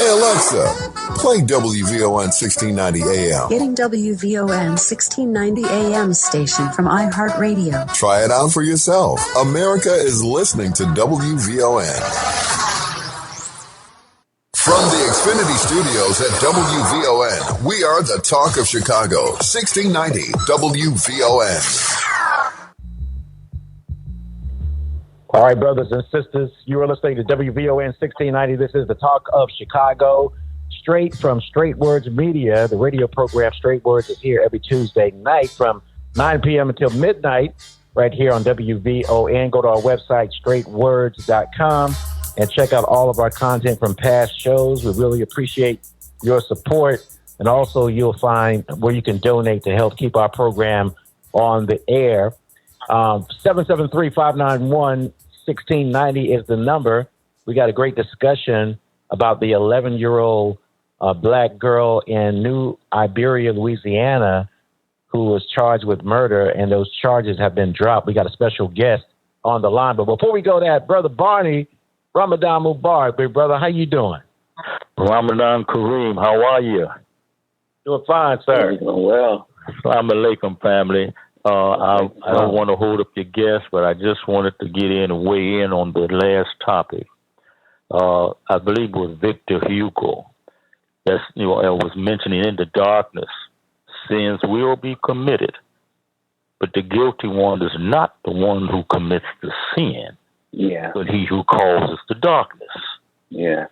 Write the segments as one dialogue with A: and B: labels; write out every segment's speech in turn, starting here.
A: Hey Alexa, play WVON 1690 AM.
B: Getting WVON 1690 AM station from iHeartRadio.
A: Try it out for yourself. America is listening to WVON. From the Xfinity Studios at WVON, we are the talk of Chicago, 1690 WVON.
C: All right, brothers and sisters, you are listening to WVON 1690. This is the talk of Chicago, straight from Straight Words Media. The radio program Straight Words is here every Tuesday night from 9 p.m. until midnight right here on WVON. Go to our website, straightwords.com, and check out all of our content from past shows. We really appreciate your support. And also you'll find where you can donate to help keep our program on the air. 773-591-1690 is the number. We got a great discussion about the 11-year-old black girl in New Iberia, Louisiana, who was charged with murder, and those charges have been dropped. We got a special guest on the line. But before we go to that, Brother Barney, Ramadan Mubarak, big brother, how you doing?
D: Ramadan Kareem, how are you?
C: Doing fine, sir.
D: Doing well. Assalamu alaikum, family. I don't want to hold up your guest, but I just wanted to get in and weigh in on the last topic. I believe it was Victor Hugo. That's, I was mentioning in the darkness, sins will be committed, but the guilty one is not the one who commits the sin, but he who causes the darkness.
E: Yeah.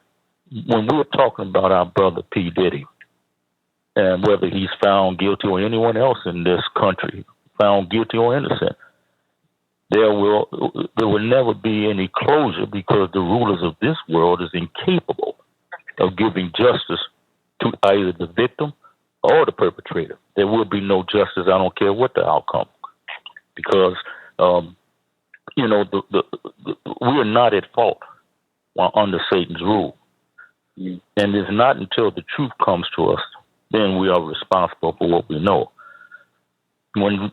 D: When we're talking about our brother P. Diddy, and whether he's found guilty or anyone else in this country, found guilty or innocent, there will never be any closure because the rulers of this world is incapable of giving justice to either the victim or the perpetrator. There will be no justice. I don't care what the outcome, because we are not at fault under Satan's rule, and it's not until the truth comes to us then we are responsible for what we know. When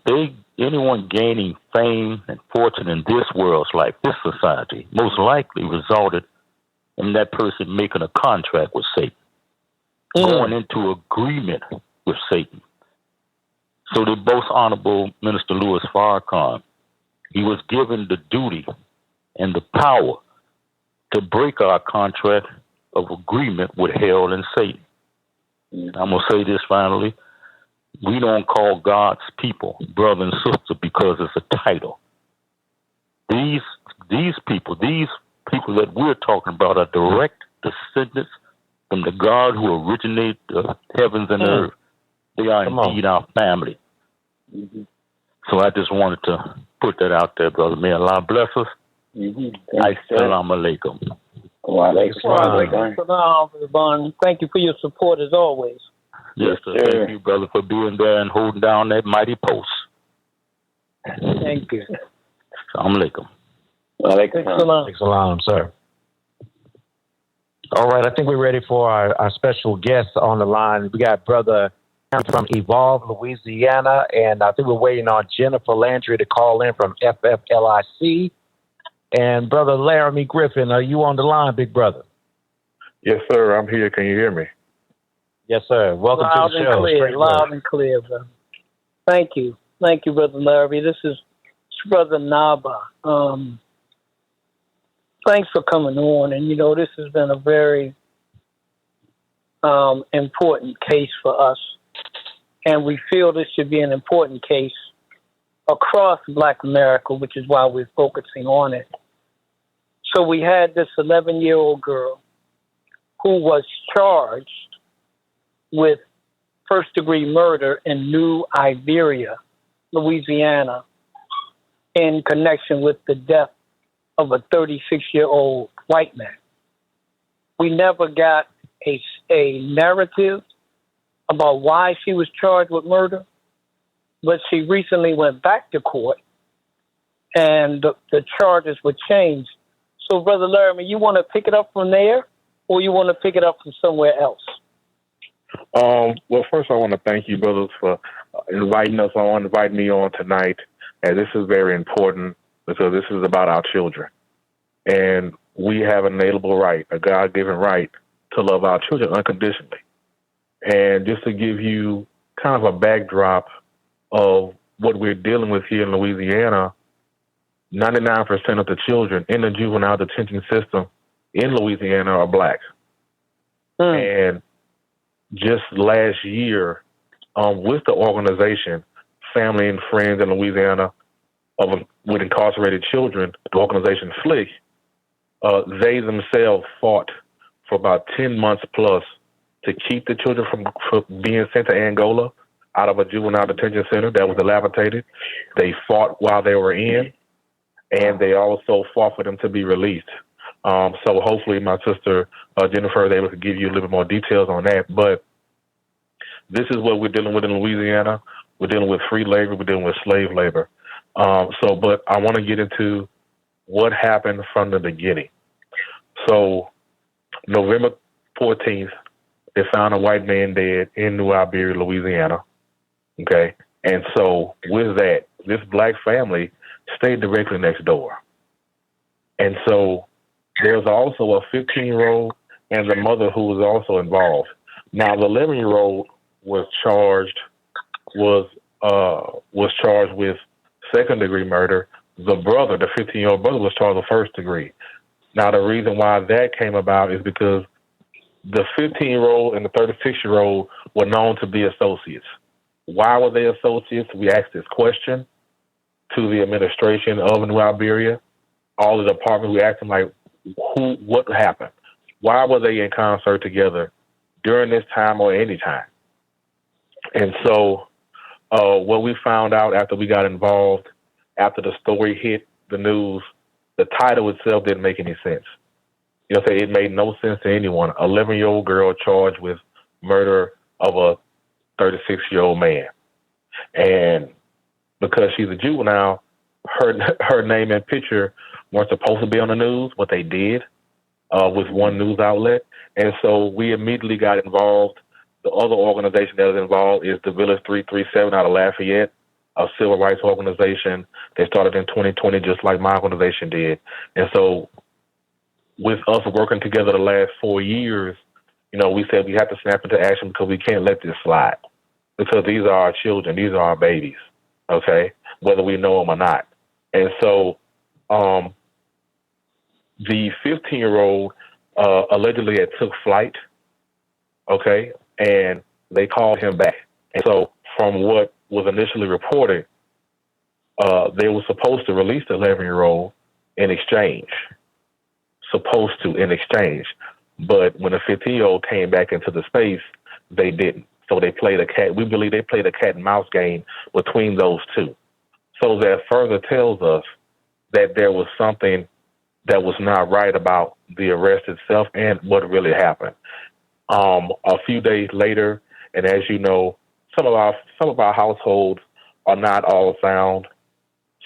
D: anyone gaining fame and fortune in this world's life, this society, most likely resulted in that person making a contract with Satan, going into agreement with Satan. So the most honorable Minister Louis Farrakhan, he was given the duty and the power to break our contract of agreement with hell and Satan. I'm going to say this finally. We don't call God's people brother and sister because it's a title. These people that we're talking about are direct descendants from the God who originated the heavens and earth. They are indeed our family. So I just wanted to put that out there, brother. May Allah bless us. Assalamu alaikum.
F: Thank you for your support as always.
D: Yes, sir. Thank you, brother, for being there and holding down that mighty post.
F: Thank you.
D: Assalamu alaikum.
C: Salam, sir. All right, I think we're ready for our special guest on the line. We got brother from Evolve, Louisiana, and I think we're waiting on Jennifer Landry to call in from FFLIC. And brother Laramie Griffin, are you on the line, big brother?
G: Yes, sir. I'm here. Can you hear me?
C: Yes, sir. Welcome to the show.
F: Loud and clear, brother. Thank you, brother Larry. This is brother Naba'a. Thanks for coming on. And this has been a very important case for us, and we feel this should be an important case across Black America, which is why we're focusing on it. So we had this 11-year-old girl who was charged with first-degree murder in New Iberia, Louisiana, in connection with the death of a 36-year-old white man. We never got a narrative about why she was charged with murder, but she recently went back to court, and the charges were changed. So, Brother Laramie, you want to pick it up from there, or you want to pick it up from somewhere else?
G: Well, first I want to thank you, brothers, for inviting me on tonight. And this is very important because this is about our children. And we have an inalienable right, a God-given right, to love our children unconditionally. And just to give you kind of a backdrop of what we're dealing with here in Louisiana, 99% of the children in the juvenile detention system in Louisiana are black. And just last year, with the organization, Family and Friends in Louisiana with incarcerated children, the organization FLIC, they themselves fought for about 10 months plus to keep the children from being sent to Angola out of a juvenile detention center that was dilapidated. They fought while they were in, and they also fought for them to be released. So hopefully my sister Jennifer is able to give you a little bit more details on that. But this is what we're dealing with in Louisiana. We're dealing with free labor. We're dealing with slave labor. But I want to get into what happened from the beginning. So November 14th, they found a white man dead in New Iberia, Louisiana. Okay. And so with that, this black family stayed directly next door. And so there's also a 15-year-old and the mother who was also involved. Now, the 11-year-old was charged with second-degree murder. The brother, the 15-year-old brother, was charged with first degree. Now, the reason why that came about is because the 15-year-old and the 36-year-old were known to be associates. Why were they associates? We asked this question to the administration of New Iberia. All the departments, we asked them, like, what happened? Why were they in concert together during this time or any time? And so what we found out after we got involved, after the story hit the news, the title itself didn't make any sense. You know, it made no sense to anyone. An 11-year-old girl charged with murder of a 36-year-old man. And because she's a juvenile, her name and picture weren't supposed to be on the news, but they did with one news outlet. And so we immediately got involved. The other organization that is involved is the Village 337 out of Lafayette, a civil rights organization. They started in 2020, just like my organization did. And so with us working together the last 4 years, you know, we said we have to snap into action because we can't let this slide. Because these are our children. These are our babies, okay, whether we know them or not. And so the 15-year-old allegedly had took flight, okay, and they called him back. And so from what was initially reported, they were supposed to release the 11-year-old in exchange. But when the 15-year-old came back into the space, they didn't. So we believe they played a cat and mouse game between those two. So that further tells us that there was something that was not right about the arrest itself and what really happened. A few days later, and as you know, some of our households are not all sound.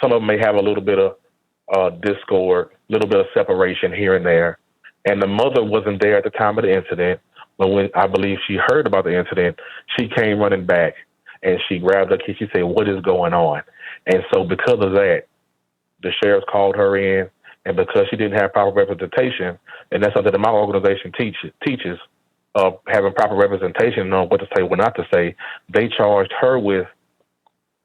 G: Some of them may have a little bit of discord, a little bit of separation here and there. And the mother wasn't there at the time of the incident, but when I believe she heard about the incident, she came running back and she grabbed her kid. She said, "What is going on?" And so because of that, the sheriffs called her in, and because she didn't have proper representation, and that's something that my organization teaches, having proper representation on what to say, what not to say, they charged her with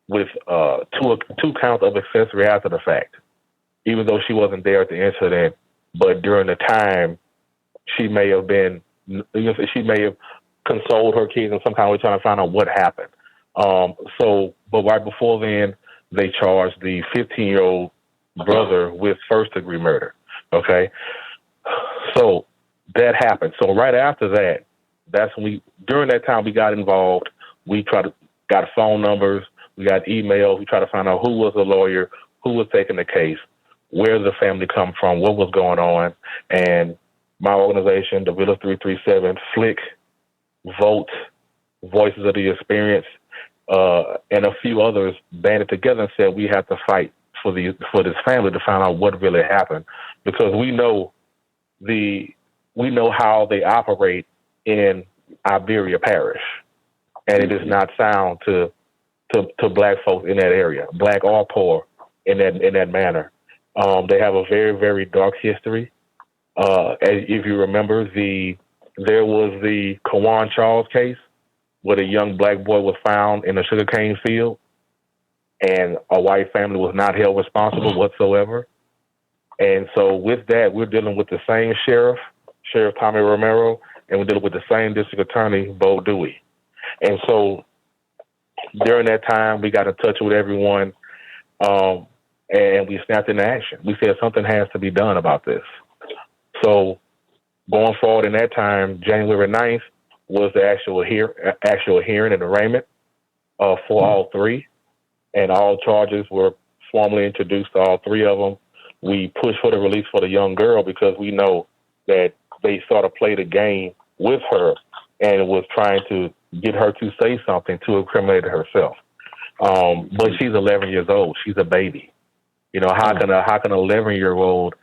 G: two counts of accessory after the fact, even though she wasn't there at the incident. But during the time, she may have consoled her kids in some kind of way, trying to find out what happened. But right before then, they charged the 15-year-old brother with first-degree murder. Okay, so that happened. So right after that, that's when during that time we got involved. We got phone numbers, we got emails. We tried to find out who was the lawyer, who was taking the case, where the family come from, what was going on. And my organization, the Village 337, FLIC, Vote, Voices of the Experience, and a few others banded together and said we have to fight for this family to find out what really happened, because we know how they operate in Iberia Parish, and it is not sound to black folks in that area, black or poor, in that manner. They have a very, very dark history. If you remember, the There was the Kawan Charles case where a young black boy was found in a sugarcane field and a white family was not held responsible whatsoever. And so with that, we're dealing with the same Sheriff Tommy Romero, and we're dealing with the same District Attorney, Bo Dewey. And so during that time, we got in touch with everyone, and we snapped into action. We said something has to be done about this. So going forward in that time, January 9th was the actual hearing and arraignment for all three, and all charges were formally introduced to all three of them. We pushed for the release for the young girl because we know that they sort of played a game with her and was trying to get her to say something to incriminate herself. But she's 11 years old. She's a baby. You know, how can an 11-year-old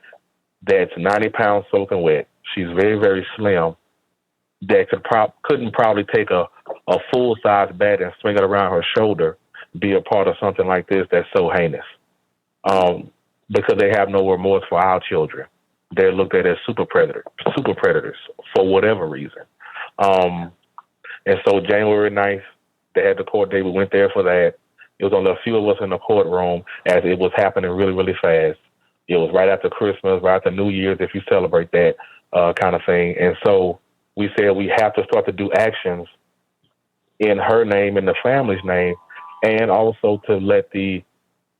G: that's 90 pounds soaking wet, she's very, very slim, that couldn't probably take a full-size bat and swing it around her shoulder, be a part of something like this that's so heinous? Because they have no remorse for our children. They're looked at as super predators for whatever reason. And so January 9th, they had the court date. We went there for that. It was only a few of us in the courtroom as it was happening really, really fast. It was right after Christmas, right after New Year's, if you celebrate that kind of thing. And so we said we have to start to do actions in her name, in the family's name, and also to let the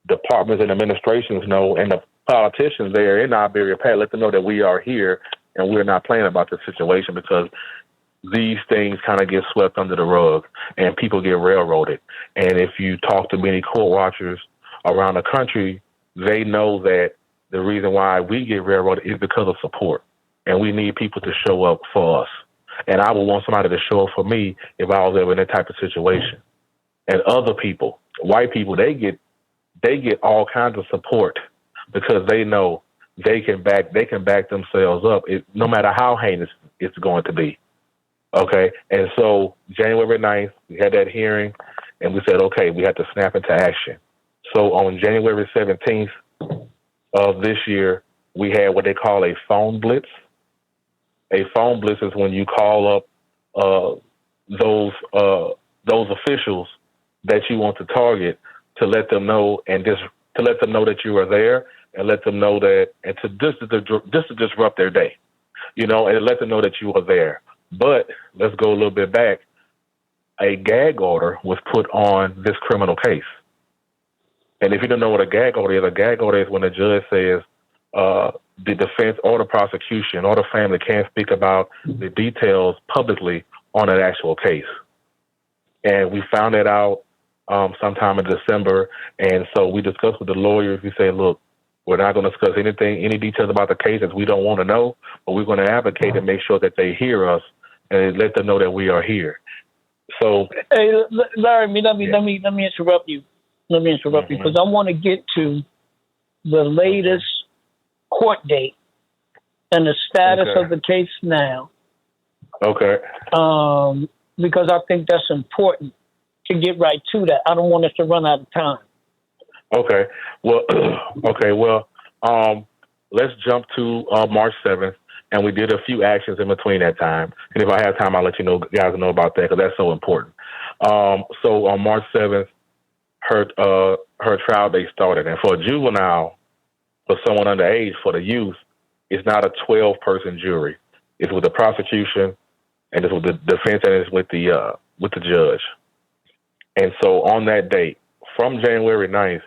G: departments and administrations know, and the politicians there in Iberia, let them know that we are here and we're not playing about the situation, because these things kind of get swept under the rug and people get railroaded. And if you talk to many court watchers around the country, they know that the reason why we get railroaded is because of support. And we need people to show up for us. And I would want somebody to show up for me if I was ever in that type of situation. And other people, white people, they get all kinds of support because they know they can back themselves up, no matter how heinous it's going to be. Okay, and so January 9th, we had that hearing, and we said, okay, we had to snap into action. So on January 17th of this year, we had what they call a phone blitz. A phone blitz is when you call up those officials that you want to target to let them know, and just to let them know that you are there, and let them know that, and to just to disrupt their day, you know, and let them know that you are there. But let's go a little bit back. A gag order was put on this criminal case. And if you don't know what a gag order is when the judge says the defense or the prosecution or the family can't speak about the details publicly on an actual case. And we found that out sometime in December. And so we discussed with the lawyers. We say, look, we're not going to discuss any details about the case as we don't want to know, but we're going to advocate and make sure that they hear us and let them know that we are here. So,
F: hey, Laramie, let me interrupt you. Let me interrupt you because I want to get to the latest court date and the status of the case now.
G: Okay.
F: Because I think that's important to get right to that. I don't want us to run out of time.
G: Okay. Well, let's jump to March 7th. And we did a few actions in between that time. And if I have time, I'll let you know, guys know about that, because that's so important. So on March 7th, her trial date started. And for a juvenile, for someone underage, for the youth, it's not a 12-person jury. It's with the prosecution, and it's with the defense, and it's with the judge. And so on that date, from January 9th,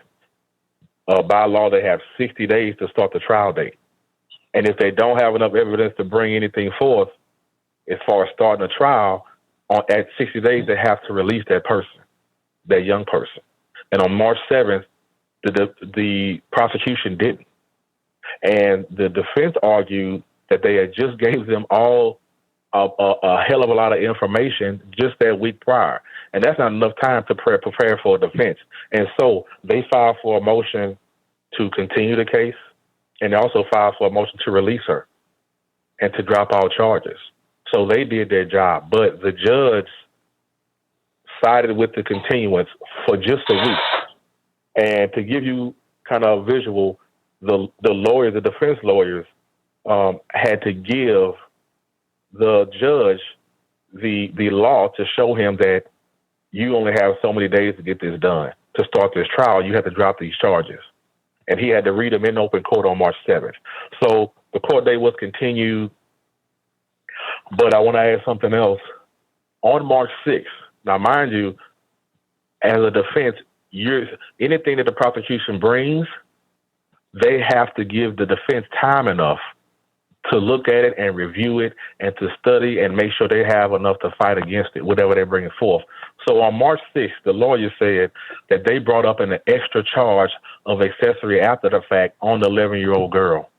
G: by law, they have 60 days to start the trial date. And if they don't have enough evidence to bring anything forth, as far as starting a trial, at 60 days, they have to release that person, that young person. And on March 7th, the prosecution didn't. And the defense argued that they had just gave them all a hell of a lot of information just that week prior. And that's not enough time to prepare for a defense. And so they filed for a motion to continue the case, and they also filed for a motion to release her and to drop all charges. So they did their job. But the judge sided with the continuance for just a week. And to give you kind of a visual, the defense lawyers, had to give the judge the law to show him that you only have so many days to get this done. To start this trial, you have to drop these charges. And he had to read them in open court on March 7th. So the court date was continued. But I want to add something else. On March 6th, now mind you, as a defense, anything that the prosecution brings, they have to give the defense time enough to look at it and review it and to study and make sure they have enough to fight against it, whatever they're bringing forth. So on March 6th, the lawyer said that they brought up an extra charge of accessory after the fact on the 11-year-old girl.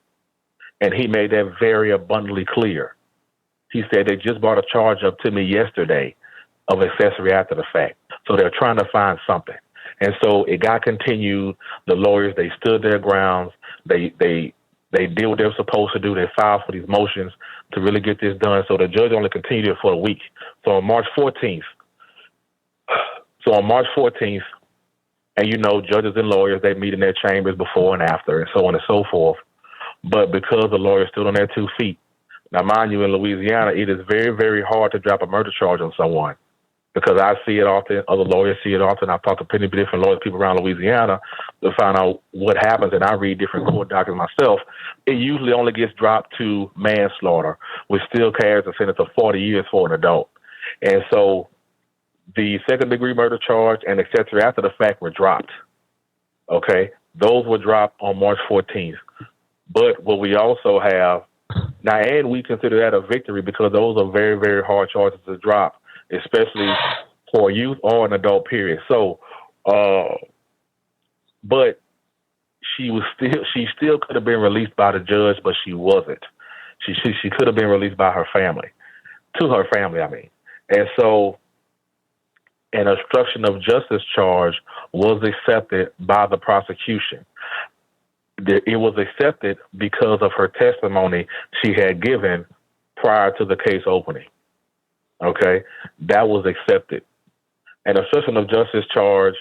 G: And he made that very abundantly clear. He said they just brought a charge up to me yesterday of accessory after the fact. So they're trying to find something. And so it got continued. The lawyers, they stood their grounds. They did what they were supposed to do. They filed for these motions to really get this done. So the judge only continued it for a week. So on March 14th, and you know, judges and lawyers, they meet in their chambers before and after and so on and so forth. But because the lawyers stood on their 2 feet, now mind you, in Louisiana, it is very, very hard to drop a murder charge on someone. Because I see it often, other lawyers see it often. I've talked to plenty of different lawyers, people around Louisiana, to find out what happens, and I read different court documents myself. It usually only gets dropped to manslaughter, which still carries a sentence of 40 years for an adult. And so the second-degree murder charge and accessory after the fact were dropped. Okay? Those were dropped on March 14th. But what we also have, now, and we consider that a victory because those are very, very hard charges to drop, especially for youth or an adult period. So, but she still could have been released by the judge, but she wasn't. She could have been released by her family, to her family, I mean. And so an obstruction of justice charge was accepted by the prosecution. It was accepted because of her testimony she had given prior to the case opening. Okay, that was accepted. An obstruction of justice charge,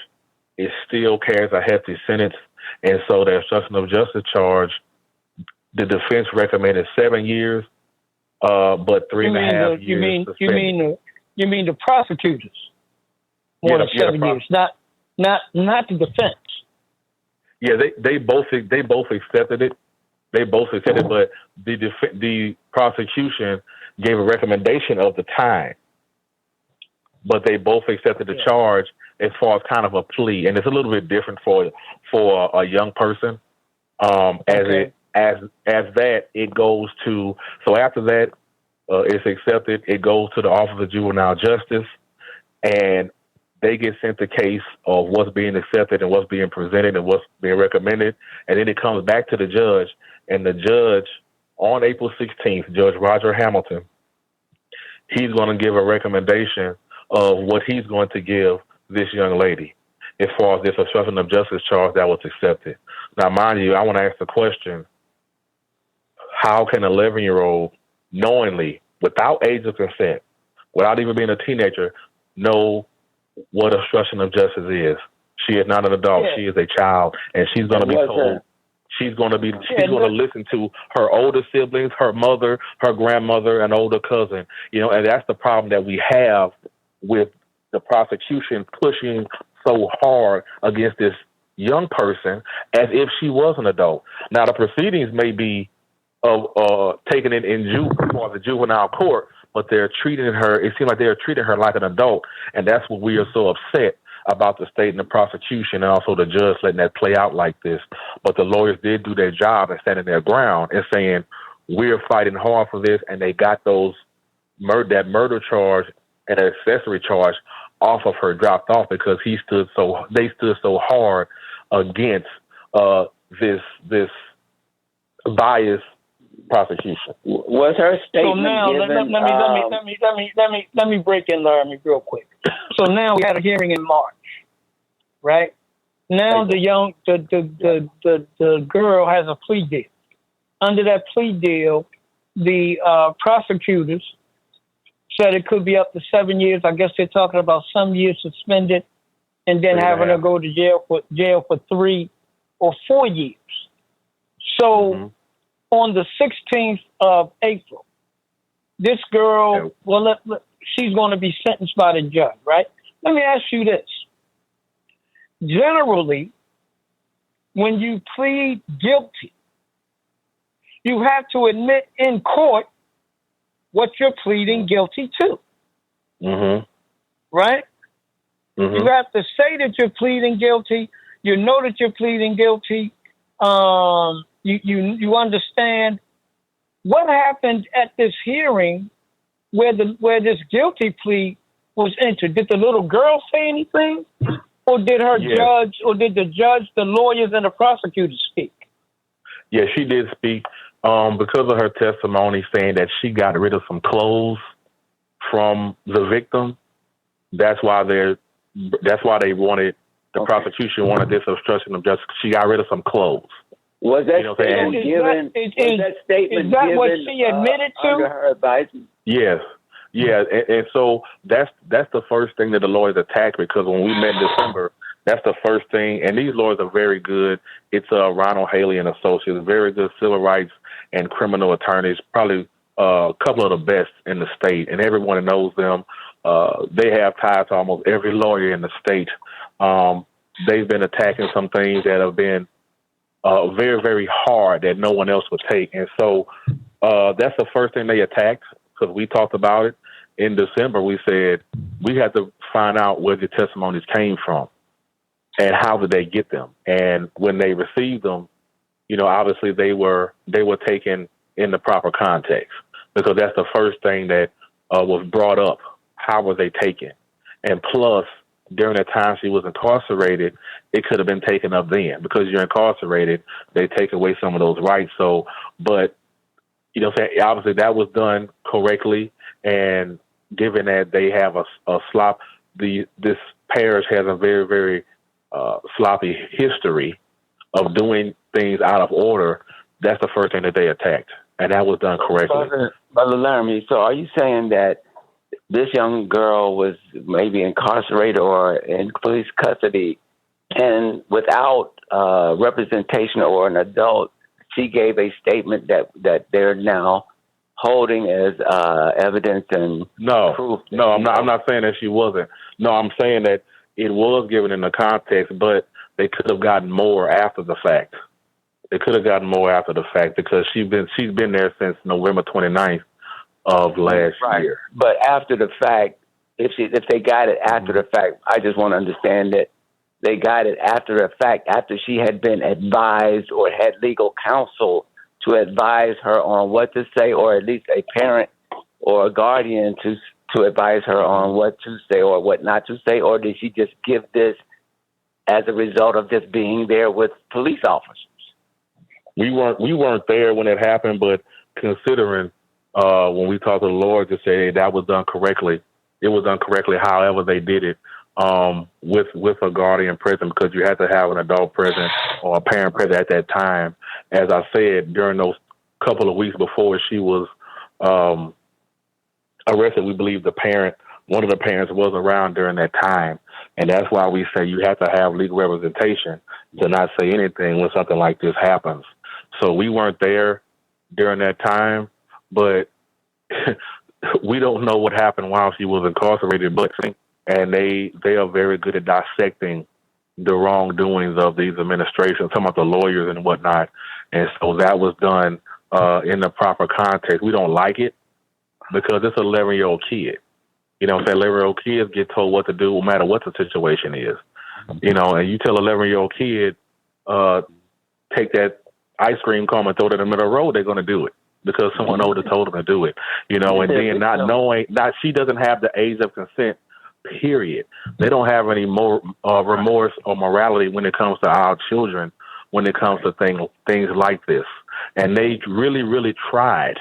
G: it still carries a hefty sentence, and so the obstruction of justice charge, the defense recommended 7 years, but 3.5 years.
F: You mean the prosecutors wanted 7 years, not the defense.
G: Yeah, they both accepted it. They both accepted it, but the prosecution gave a recommendation of the time, but they both accepted the charge as far as kind of a plea, and it's a little bit different for a young person. As that, it goes to, so after that, it's accepted. It goes to the Office of Juvenile Justice, and they get sent the case of what's being accepted and what's being presented and what's being recommended, and then it comes back to the judge, and the judge, on April 16th, Judge Roger Hamilton, he's going to give a recommendation of what he's going to give this young lady as far as this obstruction of justice charge that was accepted. Now, mind you, I want to ask the question, how can an 11-year-old knowingly, without age of consent, without even being a teenager, know what obstruction of justice is? She is not an adult. Yeah. She is a child, and she's going to be told. She's going to listen to her older siblings, her mother, her grandmother, an older cousin. You know, and that's the problem that we have with the prosecution pushing so hard against this young person as if she was an adult. Now, the proceedings may be taken in the juvenile court, but they're treating her. It seems like they're treating her like an adult, and that's what we are so upset about, the state and the prosecution, and also the judge letting that play out like this. But the lawyers did do their job and standing their ground and saying, we're fighting hard for this, and they got that murder charge and accessory charge off of her, dropped off, because they stood so hard against this biased prosecution.
E: Was her statement?
F: So now let me break in, Laramie, real quick. So now we had a hearing in March, right? Now the girl has a plea deal. Under that plea deal, the prosecutors said it could be up to 7 years. I guess they're talking about some years suspended, and then having her go to jail for 3 or 4 years. So on the 16th of April, this girl, she's going to be sentenced by the judge, right? Let me ask you this. Generally, when you plead guilty, you have to admit in court what you're pleading guilty to.
G: Mm-hmm.
F: Right?
G: Mm-hmm.
F: You have to say that you're pleading guilty. You know that you're pleading guilty. You understand what happened at this hearing where this guilty plea was entered. Did the little girl say anything? Or did her judge, or did the judge, the lawyers, and the prosecutors speak?
G: Yeah, she did speak because of her testimony saying that she got rid of some clothes from the victim. That's why they wanted, the prosecution wanted this obstruction of justice. She got rid of some clothes.
E: Was that statement given?
F: Is that what she admitted to?
E: Under her advice?
G: Yes. Yeah, and so that's the first thing that the lawyers attacked, because when we met in December, that's the first thing. And these lawyers are very good. It's Ronald Haley and Associates, very good civil rights and criminal attorneys, probably a couple of the best in the state. And everyone that knows them, they have ties to almost every lawyer in the state. They've been attacking some things that have been very, very hard that no one else would take. And so that's the first thing they attacked, because we talked about it. In December, we said we had to find out where the testimonies came from and how did they get them. And when they received them, obviously they were taken in the proper context, because that's the first thing that was brought up. How were they taken? And plus, during the time she was incarcerated, it could have been taken up then, because you're incarcerated, they take away some of those rights. So, but, obviously that was done correctly. And given that they have this parish has a very, very sloppy history of doing things out of order, that's the first thing that they attacked. And that was done correctly.
E: Brother Laramie, so are you saying that this young girl was maybe incarcerated or in police custody, and without representation or an adult, she gave a statement that they're now holding as evidence and proof?
G: No, I'm not saying that she wasn't. No, I'm saying that it was given in the context, but they could have gotten more after the fact. They could have gotten more after the fact, because she's been there since November 29th of last year.
E: But after the fact, if they got it after the fact, I just want to understand that they got it after the fact, after she had been advised or had legal counsel to advise her on what to say, or at least a parent or a guardian to advise her on what to say or what not to say, or did she just give this as a result of just being there with police officers?
G: We weren't there when it happened, but considering when we talked to the Lord to say that was done correctly, it was done correctly. However they did it, with a guardian present, because you had to have an adult present or a parent present at that time. As I said, during those couple of weeks before she was arrested, we believe one of the parents was around during that time. And that's why we say you have to have legal representation to not say anything when something like this happens. So we weren't there during that time, but we don't know what happened while she was incarcerated. And they are very good at dissecting the wrongdoings of these administrations, some of the lawyers and whatnot. And so that was done in the proper context. We don't like it because it's an 11-year-old kid. 11-year-old kids get told what to do no matter what the situation is. And you tell an 11-year-old kid, take that ice cream cone and throw it in the middle of the road, they're going to do it because someone older told them to do it. And then not knowing, she doesn't have the age of consent, period. They don't have any more remorse or morality when it comes to our children, when it comes to things like this. And they really, really tried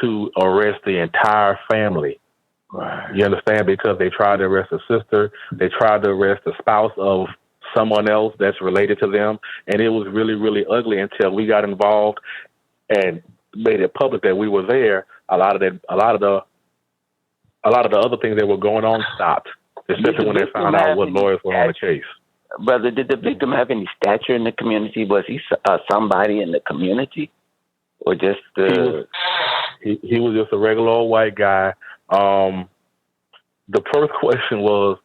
G: to arrest the entire family. Right. You understand? Because they tried to arrest a sister. They tried to arrest the spouse of someone else that's related to them. And it was really, really ugly until we got involved and made it public that we were there. A lot of the other things that were going on stopped, especially when they found out what lawyers were on the case.
E: Brother, did the victim have any stature in the community? Was he somebody in the community, or just
G: He was just a regular old white guy. The first question was,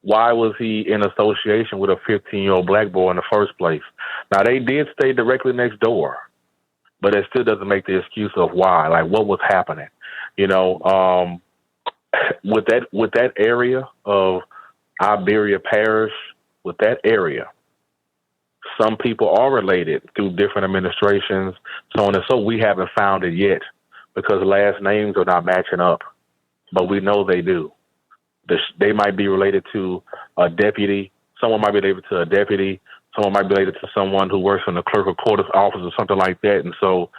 G: why was he in association with a 15-year-old black boy in the first place? Now, they did stay directly next door, but it still doesn't make the excuse of why, like what was happening. You know, with that area of Iberia Parish, with that area, some people are related through different administrations, so on and so. We haven't found it yet because last names are not matching up, but we know they do. They might be related to a deputy. Someone might be related to a deputy. Someone might be related to someone who works in the clerk of court office or something like that. And so,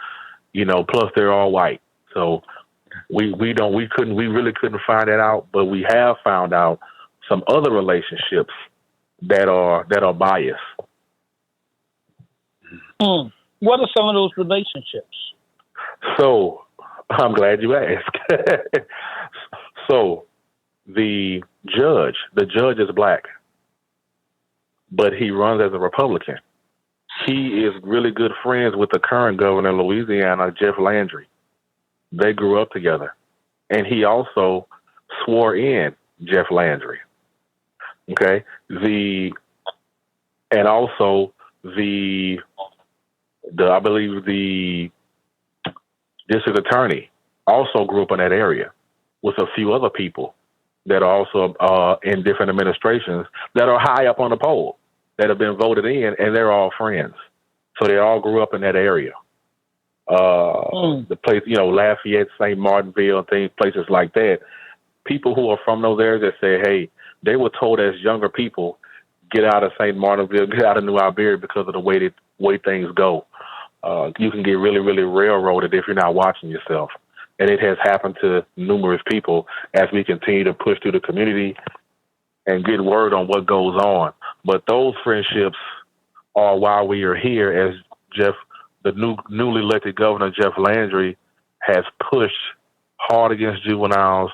G: you know, plus they're all white. So we really couldn't find that out, but we have found out some other relationships that are biased.
F: What are some of those relationships?
G: So I'm glad you asked. So the judge is black, but he runs as a Republican. He is really good friends with the current governor of Louisiana, Jeff Landry. They grew up together, and he also swore in Jeff Landry. Okay, I believe the district attorney also grew up in that area with a few other people that are also in different administrations that are high up on the poll that have been voted in, and they're all friends. So they all grew up in that area. The place, you know, Lafayette, St. Martinville, and places like that. People who are from those areas that say, hey, they were told as younger people, get out of St. Martinville, get out of New Iberia because of the way things go. You can get really, really railroaded if you're not watching yourself. And it has happened to numerous people as we continue to push through the community and get word on what goes on. But those friendships are why we are here, as the newly elected governor, Jeff Landry, has pushed hard against juveniles,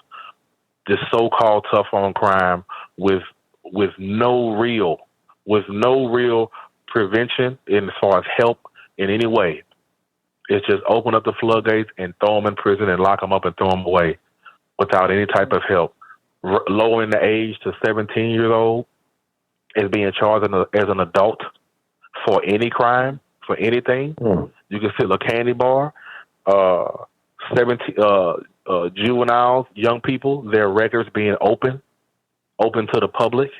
G: this so-called tough on crime with no real prevention in as far as help in any way. It's just open up the floodgates and throw them in prison and lock them up and throw them away without any type of help. Lowering the age to 17 years old is being charged as an adult for any crime, for anything. You can sit in a candy bar. 17 juveniles, young people, their records being open to the public,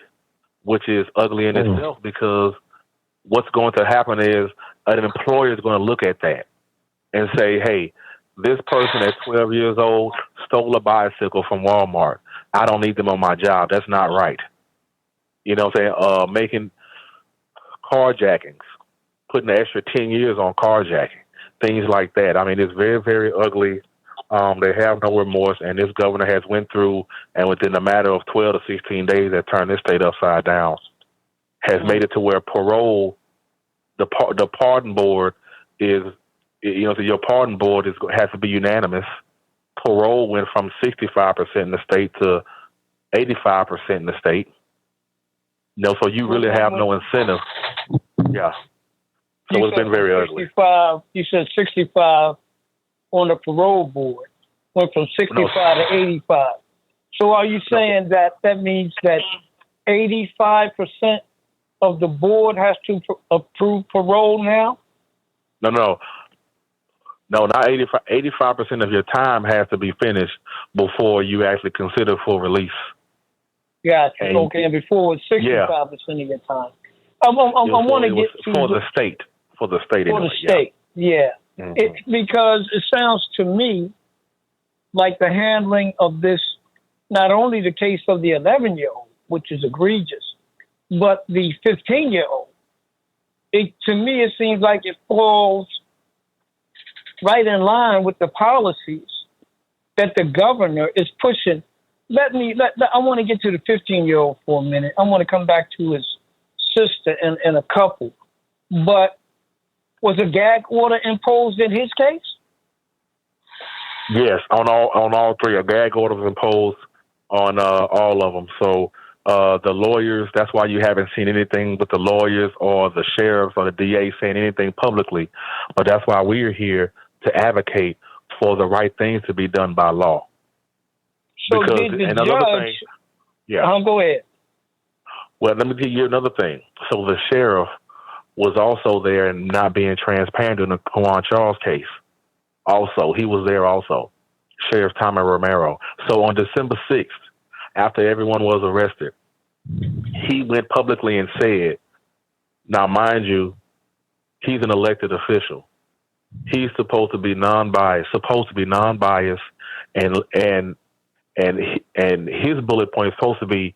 G: which is ugly in itself, because what's going to happen is an employer is going to look at that and say, hey, this person at 12 years old stole a bicycle from Walmart. I don't need them on my job. That's not right. You know what I'm saying? Making carjackings, putting an extra 10 years on carjacking, things like that. I mean, it's very, very ugly. They have no remorse, and this governor has went through, and within a matter of 12 to 16 days, that turned this state upside down, has made it to where parole, the pardon board is, you know, so your pardon board has to be unanimous. Parole went from 65% in the state to 85% in the state. You know, so you really have no incentive. Yeah. So it's been very ugly.
F: You said 65 on the parole board. Went from 65 to 85. So are you saying that means that 85% of the board has to approve parole now? No, not 85. 85% of your time has to be finished before you actually consider for release. Gotcha. Okay, and before it's 65% of your time. I want to get to
G: for the state. For the state.
F: For the state, yeah.
G: Mm-hmm.
F: Because it sounds to me like the handling of this, not only the case of the 11-year-old, which is egregious, but the 15-year-old. To me, it seems like it falls right in line with the policies that the governor is pushing. I want to get to the 15-year-old for a minute. I want to come back to his sister and a couple. But was a gag order imposed in his case?
G: Yes, on all three. A gag order was imposed on all of them. So the lawyers, that's why you haven't seen anything with the lawyers or the sheriffs or the DA saying anything publicly. But that's why we're here to advocate for the right things to be done by law.
F: So
G: because
F: did the
G: another
F: judge?
G: thing,
F: Go ahead.
G: Well, let me tell you another thing. So the sheriff was also there and not being transparent in the Juan Charles case. Also, he was there also, Sheriff Tommy Romero. So on December 6th, after everyone was arrested, he went publicly and said, now mind you, he's an elected official. He's supposed to be non-biased, and his bullet point is supposed to be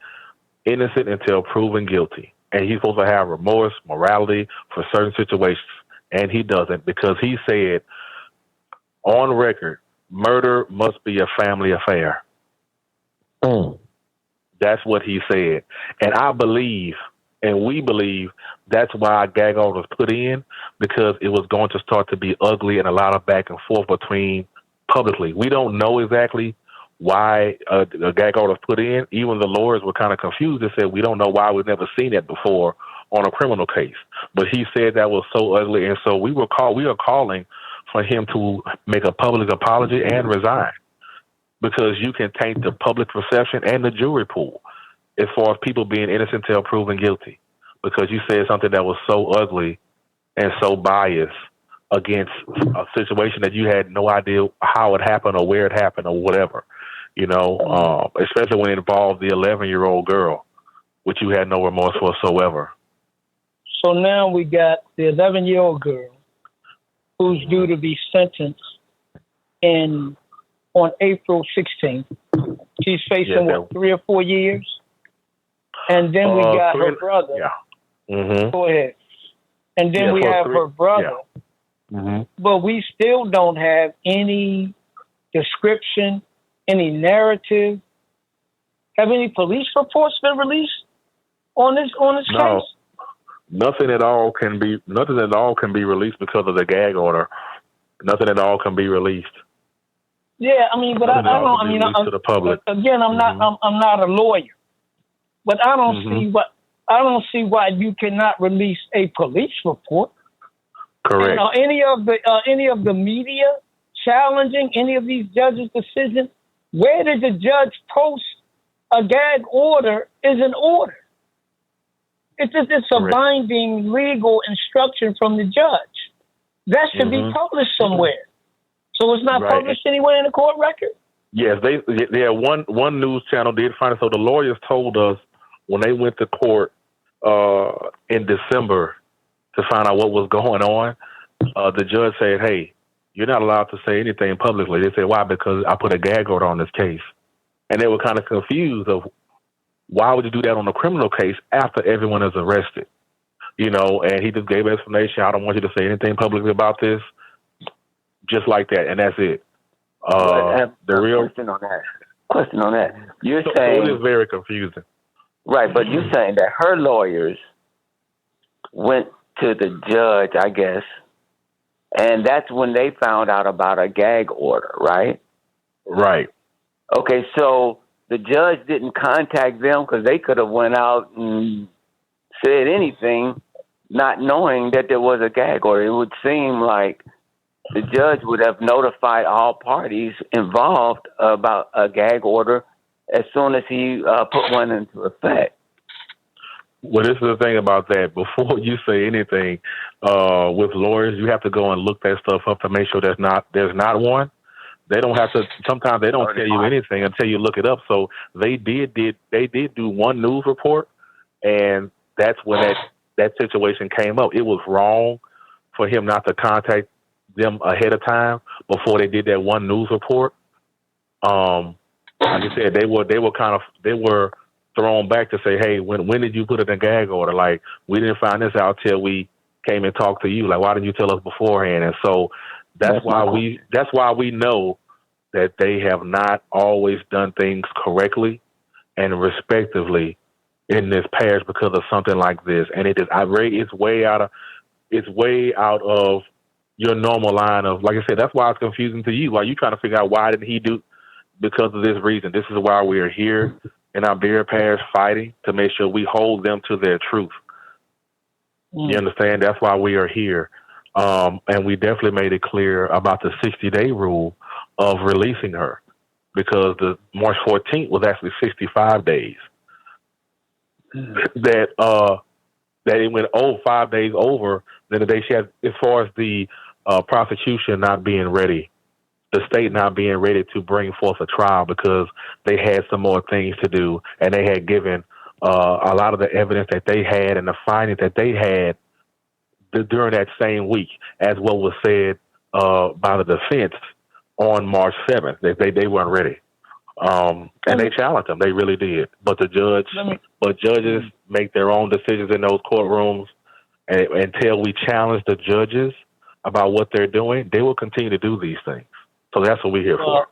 G: innocent until proven guilty. And he's supposed to have remorse, morality for certain situations. And he doesn't, because he said on record, murder must be a family affair. That's what he said. And I believe, and we believe, that's why gag order was put in, because it was going to start to be ugly and a lot of back and forth between publicly. We don't know exactly why a gag order was put in. Even the lawyers were kind of confused. They said, we don't know why. We've never seen that before on a criminal case. But he said that was so ugly. And so we are calling for him to make a public apology and resign, because you can taint the public perception and the jury pool as far as people being innocent until proven guilty, because you said something that was so ugly and so biased against a situation that you had no idea how it happened or where it happened or whatever, especially when it involved the 11-year-old girl, which you had no remorse whatsoever.
F: So now we got the 11-year-old girl who's due to be sentenced on April 16th. She's facing 3 or 4 years? And then we got her brother.
G: Yeah. Mm-hmm.
F: Go ahead. And then we have her brother.
G: Yeah. Mm-hmm.
F: But we still don't have any description, any narrative. Have any police reports been released on this case?
G: Nothing at all can be released because of the gag order. Nothing at all can be released.
F: Yeah, I mean, but I don't. I mean,
G: to the public.
F: Again, I'm not a lawyer, but I don't see why you cannot release a police report.
G: Correct.
F: Any of the media challenging any of these judges' decisions, where did the judge post a gag order is an order? It's a binding legal instruction from the judge. That should be published somewhere. So it's not published anywhere in the court record?
G: Yes, one news channel did find it. So the lawyers told us when they went to court in December to find out what was going on, the judge said, hey, you're not allowed to say anything publicly. They said, why? Because I put a gag order on this case. And they were kind of confused of why would you do that on a criminal case after everyone is arrested? And he just gave an explanation. I don't want you to say anything publicly about this. Just like that, and that's it.
E: Question on that. You're saying
G: it is very confusing,
E: right? But you're saying that her lawyers went to the judge, I guess, and that's when they found out about a gag order, right?
G: Right.
E: Okay, so the judge didn't contact them because they could have went out and said anything, not knowing that there was a gag order. It would seem like the judge would have notified all parties involved about a gag order as soon as he put one into effect.
G: Well, this is the thing about that. Before you say anything with lawyers, you have to go and look that stuff up to make sure there's not one. They don't have to. Sometimes they don't tell you anything until you look it up. So they did do one news report, and that's when that situation came up. It was wrong for him not to contact them ahead of time before they did that one news report. Like I said, they were thrown back to say, hey, when did you put it in a gag order? Like, we didn't find this out till we came and talked to you. Like, why didn't you tell us beforehand? And so that's why we know that they have not always done things correctly and respectively in this parish because of something like this. And it's way out of your normal line of, like I said, that's why it's confusing to you. Why you trying to figure out why didn't he do, because of this reason. This is why we are here in Iberia Parish fighting to make sure we hold them to their truth. You understand? That's why we are here. And we definitely made it clear about the 60-day rule of releasing her, because the March 14th was actually 65 days. That it went 5 days over than the day she had, as far as the prosecution not being ready, the state not being ready to bring forth a trial because they had some more things to do, and they had given a lot of the evidence that they had and the findings that they had during that same week, as what was said by the defense on March 7th. They weren't ready. And they challenged them. They really did. But judges make their own decisions in those courtrooms. And until we challenge the judges about what they're doing, they will continue to do these things. So that's what we're here for.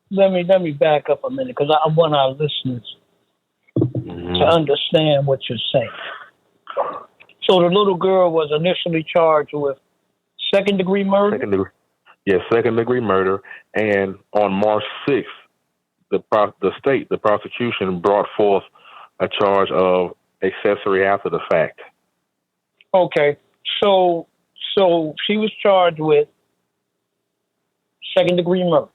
F: Let me back up a minute, because I want our listeners to understand what you're saying. So the little girl was initially charged with second-degree murder?
G: Second-degree murder. And on March 6th, the prosecution brought forth a charge of accessory after the fact.
F: Okay. So she was charged with second-degree murder.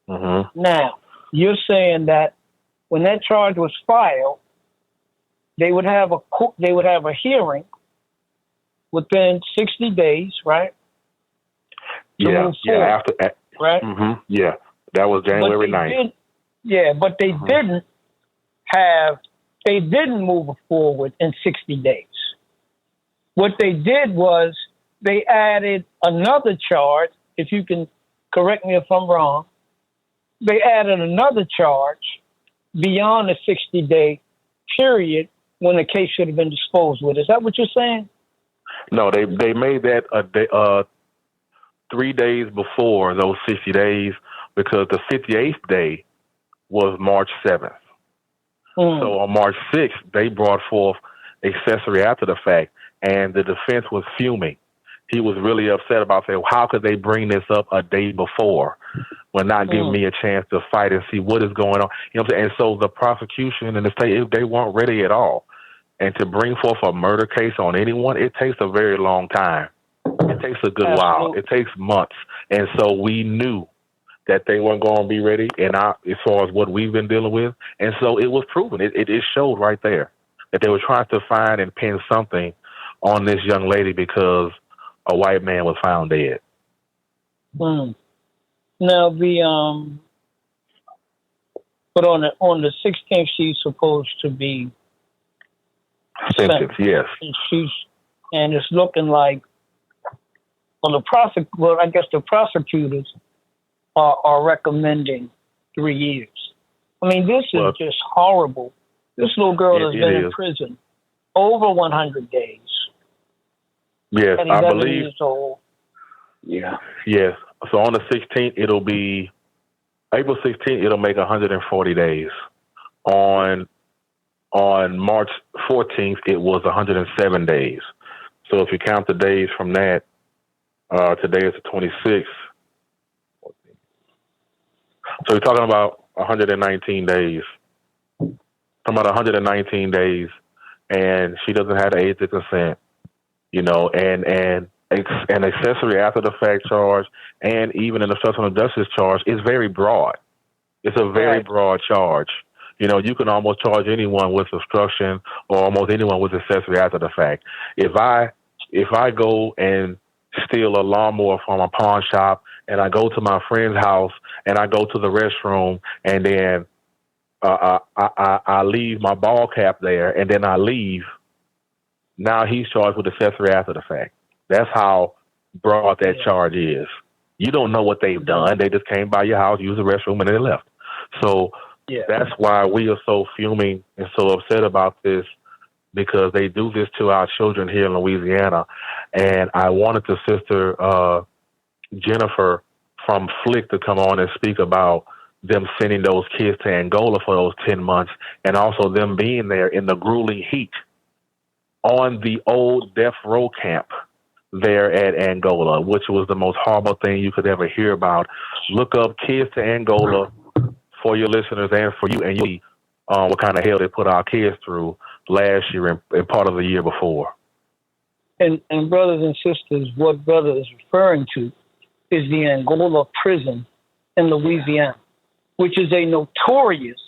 G: Mm-hmm.
F: Now, you're saying that when that charge was filed, they would have a hearing within 60 days, right?
G: After
F: right?
G: Mm-hmm. Yeah, that was January 9th.
F: But they didn't move forward in 60 days. What they did was they added another charge. If you can correct me if I'm wrong, they added another charge beyond the 60-day period when the case should have been disposed with. Is that what you're saying?
G: No, they made that 3 days before those 60 days, because the 58th day was March 7th. So on March 6th, they brought forth accessory after the fact, and the defense was fuming. He was really upset about saying, how could they bring this up a day before when not giving me a chance to fight and see what is going on? You know what I'm saying? And so the prosecution and the state, they weren't ready at all. And to bring forth a murder case on anyone, it takes a very long time. It takes a good while. It takes months. And so we knew that they weren't going to be ready as far as what we've been dealing with. And so it was proven. It showed right there that they were trying to find and pin something on this young lady because a white man was found dead.
F: Now but on the 16th, she's supposed to be
G: sentenced. Yes,
F: and it's looking like I guess the prosecutors are recommending 3 years. I mean, this is just horrible. This little girl has been in prison over 100 days.
G: Yes,
F: and
G: I
F: 11
G: believe.
F: Years old.
G: Yeah. Yes. So on the 16th, it'll be April 16th. It'll make 140 days. On March 14th, it was 107 days. So if you count the days from that, today is the 26th. So you're talking about 119 days. I'm about 119 days, and she doesn't have the age to consent. You know, and an accessory after the fact charge, and even an obstruction of justice charge is very broad. It's a very broad charge. You know, you can almost charge anyone with obstruction or almost anyone with accessory after the fact. If I go and steal a lawnmower from a pawn shop, and I go to my friend's house, and I go to the restroom, and then I leave my ball cap there, and then I leave, now he's charged with accessory after the fact. That's how broad that charge is. You don't know what they've done. They just came by your house, used the restroom, and they left. So that's why we are so fuming and so upset about this, because they do this to our children here in Louisiana. And I wanted the sister Jennifer from Flick to come on and speak about them sending those kids to Angola for those 10 months, and also them being there in the grueling heat on the old death row camp there at Angola, which was the most horrible thing you could ever hear about. Look up Kids to Angola for your listeners and for you, and you what kind of hell they put our kids through last year and part of the year before.
F: And brothers and sisters, what brother is referring to is the Angola prison in Louisiana, which is a notorious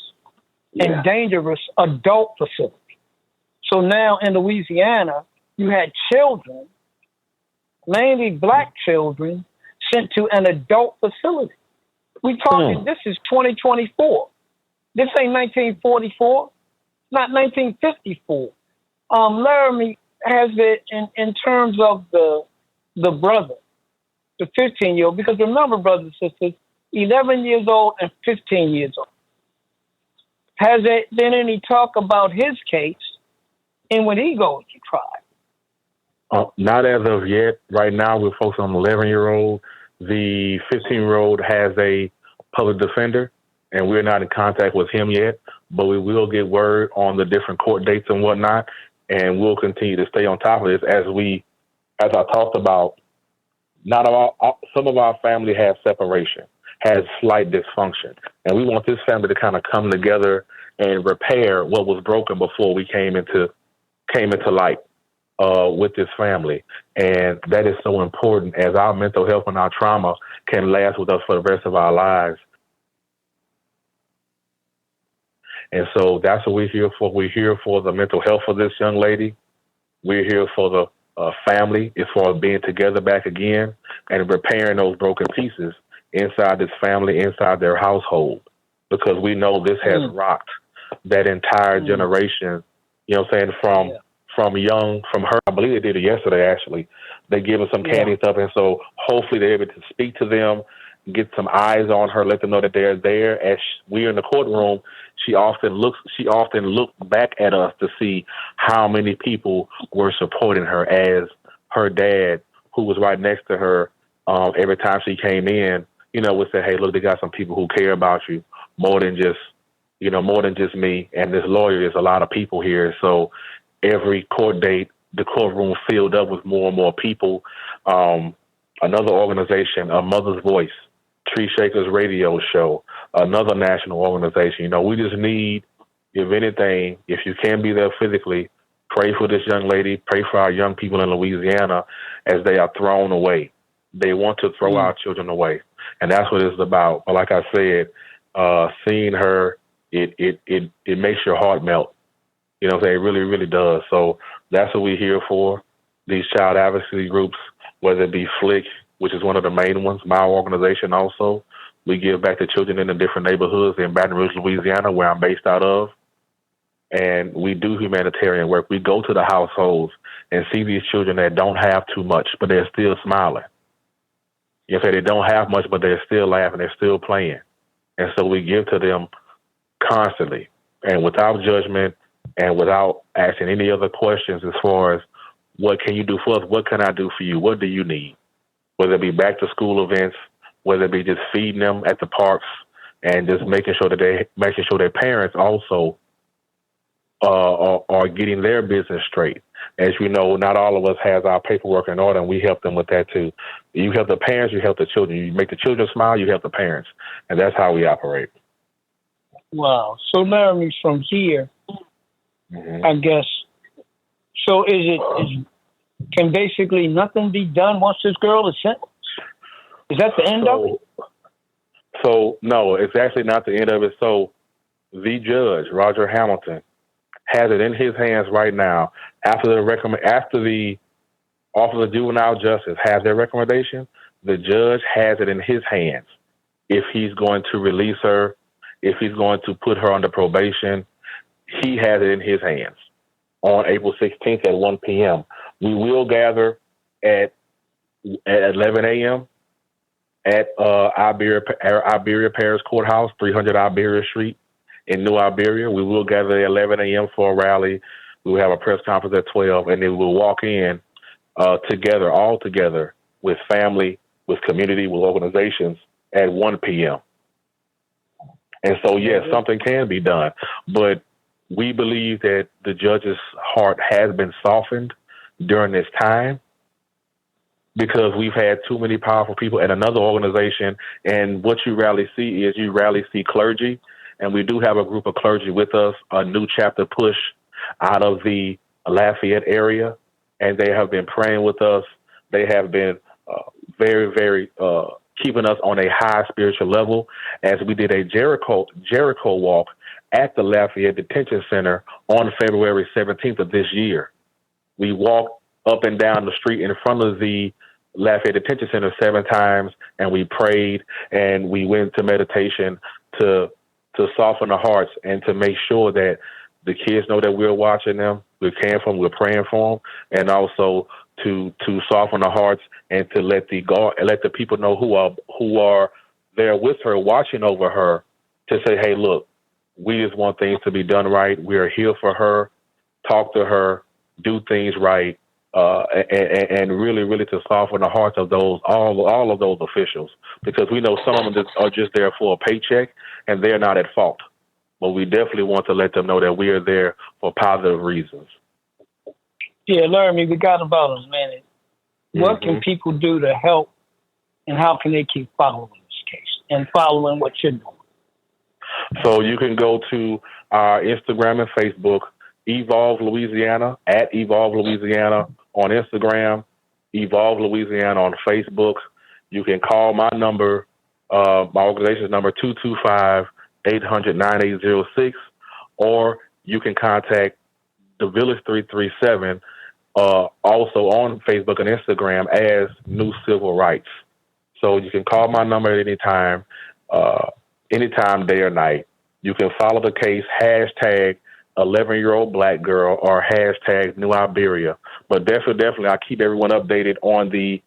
F: and dangerous adult facility. So now in Louisiana, you had children, mainly black children, sent to an adult facility. We talking, this is 2024. This ain't 1944, not 1954. Laramie has it in terms of the brother, the 15-year-old, because remember, brothers and sisters, 11 years old and 15 years old. Has there been any talk about his case and when he goes to trial?
G: Not as of yet. Right now, we're focused on the 11-year-old. The 15-year-old has a public defender, and we're not in contact with him yet, but we will get word on the different court dates and whatnot, and we'll continue to stay on top of this as I talked about. Some of our family has separation, has slight dysfunction, and we want this family to kind of come together and repair what was broken before we came into light with this family. And that is so important, as our mental health and our trauma can last with us for the rest of our lives. And so that's what we're here for. We're here for the mental health of this young lady. We're here for the family, as far as being together back again and repairing those broken pieces inside this family, inside their household, because we know this has rocked that entire generation, you know what I'm saying, from her, I believe they did it yesterday, actually. They give her some candy and stuff, and so hopefully they're able to speak to them, get some eyes on her, let them know that they're there. As we're in the courtroom, she often looked back at us to see how many people were supporting her, as her dad, who was right next to her, every time she came in, you know, would say, hey, look, they got some people who care about you more than just me. And this lawyer, there's a lot of people here. So every court date, the courtroom filled up with more and more people. Another organization, A Mother's Voice, Tree Shakers Radio Show, another national organization. You know, we just need, if anything, if you can be there physically, pray for this young lady, pray for our young people in Louisiana as they are thrown away. They want to throw our children away. And that's what it's about. But like I said, seeing her, it makes your heart melt. You know what I'm saying? It really, really does. So that's what we're here for. These child advocacy groups, whether it be FLIC, which is one of the main ones, my organization also. We give back to children in the different neighborhoods in Baton Rouge, Louisiana, where I'm based out of. And we do humanitarian work. We go to the households and see these children that don't have too much, but they're still smiling. You know, they don't have much, but they're still laughing, they're still playing. And so we give to them constantly and without judgment and without asking any other questions as far as what can you do for us? What can I do for you? What do you need? Whether it be back to school events, whether it be just feeding them at the parks and just making sure their parents also are getting their business straight. As you know, not all of us has our paperwork in order, and we help them with that too. You help the parents, you help the children. You make the children smile, you help the parents. And that's how we operate.
F: Wow. So Laramie, from here, I guess, so can basically nothing be done once this girl is sentenced? Is that the end of it?
G: So, no, it's actually not the end of it. So the judge, Roger Hamilton, has it in his hands right now. After the Office of Juvenile Justice has their recommendation, the judge has it in his hands. If he's going to release her, if he's going to put her under probation, he has it in his hands on April 16th at 1 p.m. We will gather at 11 a.m. at Iberia Parish Courthouse, 300 Iberia Street in New Iberia. We will gather at 11 a.m. for a rally. We will have a press conference at 12, and then we'll walk in together, all together, with family, with community, with organizations at 1 p.m. And so, yes, something can be done. But we believe that the judge's heart has been softened during this time because we've had too many powerful people at another organization. And what you rarely see clergy. And we do have a group of clergy with us, a new chapter push out of the Lafayette area. And they have been praying with us. They have been very, very keeping us on a high spiritual level, as we did a Jericho walk at the Lafayette Detention Center on February 17th of this year. We walked up and down the street in front of the Lafayette Detention Center 7 times, and we prayed, and we went to meditation to soften the hearts and to make sure that the kids know that we're watching them, we're caring for them, we're praying for them, and also to soften the hearts and to let the people know who are there with her, watching over her, to say, hey, look, we just want things to be done right. We are here for her. Talk to her, do things right, and really, really to soften the hearts of all of those officials, because we know some of them are just there for a paycheck and they're not at fault. But we definitely want to let them know that we are there for positive reasons.
F: Yeah, Laramie, we got about a minute. What can people do to help, and how can they keep following this case and following what you're doing?
G: So you can go to our Instagram and Facebook, Evolve Louisiana, at Evolve Louisiana on Instagram, Evolve Louisiana on Facebook. You can call my number, my organization's number, 225-800-9806, or you can contact the Village 337, also on Facebook and Instagram as New Civil Rights. So you can call my number at any time, day or night. You can follow the case, hashtag 11-year-old black girl or hashtag New Iberia. But definitely, I keep everyone updated on the